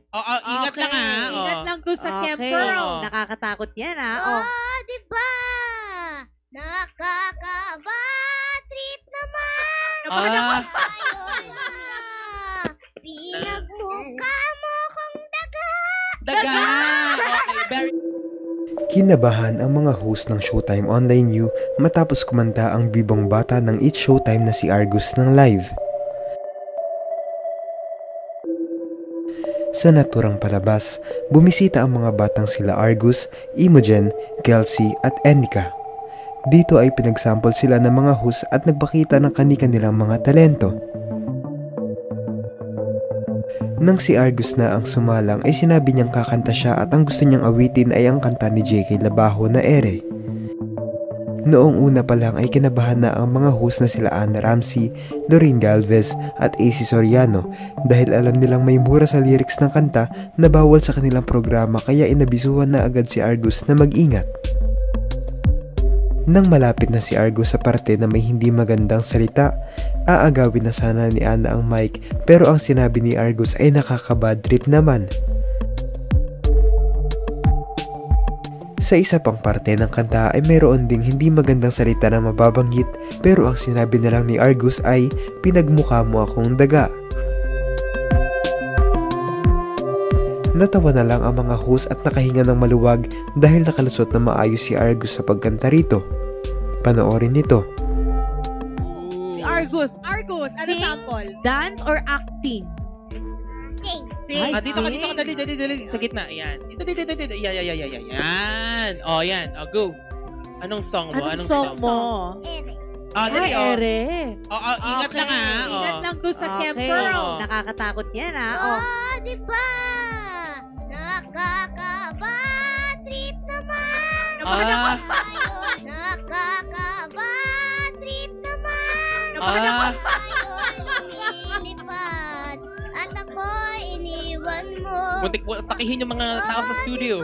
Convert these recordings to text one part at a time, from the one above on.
Oo, ingat lang ha. Ingat lang doon sa camper. Nakakatakot yan ha. Diba? Nakaka-bad trip naman. Ah, Pinagmukha mo kong daga. daga. Okay, very Kinabahan ang mga host ng Showtime Online U matapos kumanta ang bibong bata ng It's Showtime na si Argus ng live. Sa naturang palabas, bumisita ang mga batang sila Argus, Imogen, Kelsey at Enika. Dito ay pinagsample sila ng mga host at nagpakita ng kani-kanilang mga talento. Nang si Argus na ang sumalang ay sinabi niyang kakanta siya at ang gusto niyang awitin ay ang kanta ni J.K. Labajo na Ere. Noong una pa lang ay kinabahan na ang mga host na sila Ana Ramsey, Doreen Galvez at AC Soriano dahil alam nilang may mura sa lyrics ng kanta na bawal sa kanilang programa kaya inabisuhan na agad si Argus na mag-ingat. Nang malapit na si Argus sa parte na may hindi magandang salita, aagawin na sana ni Ana ang mic pero ang sinabi ni Argus ay nakaka-bad trip naman. Sa isa pang parte ng kanta ay mayroon ding hindi magandang salita na mababanggit pero ang sinabi na lang ni Argus ay pinagmukha mo akong daga. Natawa na lang ang mga host at nakahinga ng maluwag dahil nakalusot na maayos si Argus sa pagkanta rito. Panoorin nito. Si Argus. Ano Sing, sample? dance, or acting? Sing. Sing. dito ka, dali. Sa gitna, yan. Dito. Yan. Oh, yan. Oh, go. Anong song mo? Anong song mo? Ere. Dali, oh. Ere. Oo, ingat lang ha. Ingat lang doon sa camper. Nakakatakot yan ha. Diba? Nakaka-bad trip naman. Nakaka-bad trip naman. Lumilipad at ako'y iniwan mo. Muntik po takihin yung mga tao sa studio.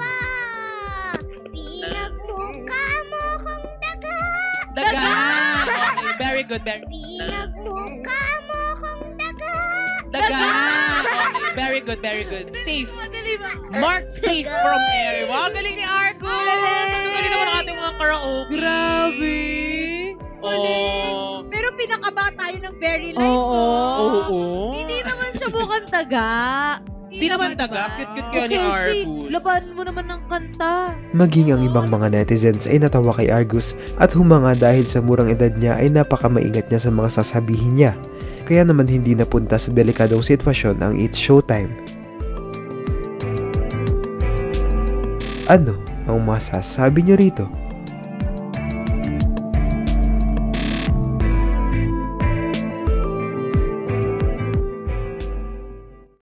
Pinagmukha mo kong daga. Daga! Okay, very good. Pinagmukha mo kong daga. Daga! Okay, very good. Safe. Mark safe from air. Wow, galing ni Argus! Ang galing naman ang ating mga karaoke. Grabe. Oh. Pero pinakaba tayo ng very light. Oo. Hindi naman siya mukhang taga. Di naman taga. Cute kaya ni Argus. Laban mo naman ng kanta. Maging ang ibang mga netizens ay natawa kay Argus at humanga dahil sa murang edad niya ay napakamaingat niya sa mga sasabihin niya. Kaya naman hindi napunta sa delikadong sitwasyon ang It's Showtime. Ano ang masasabi niyo rito?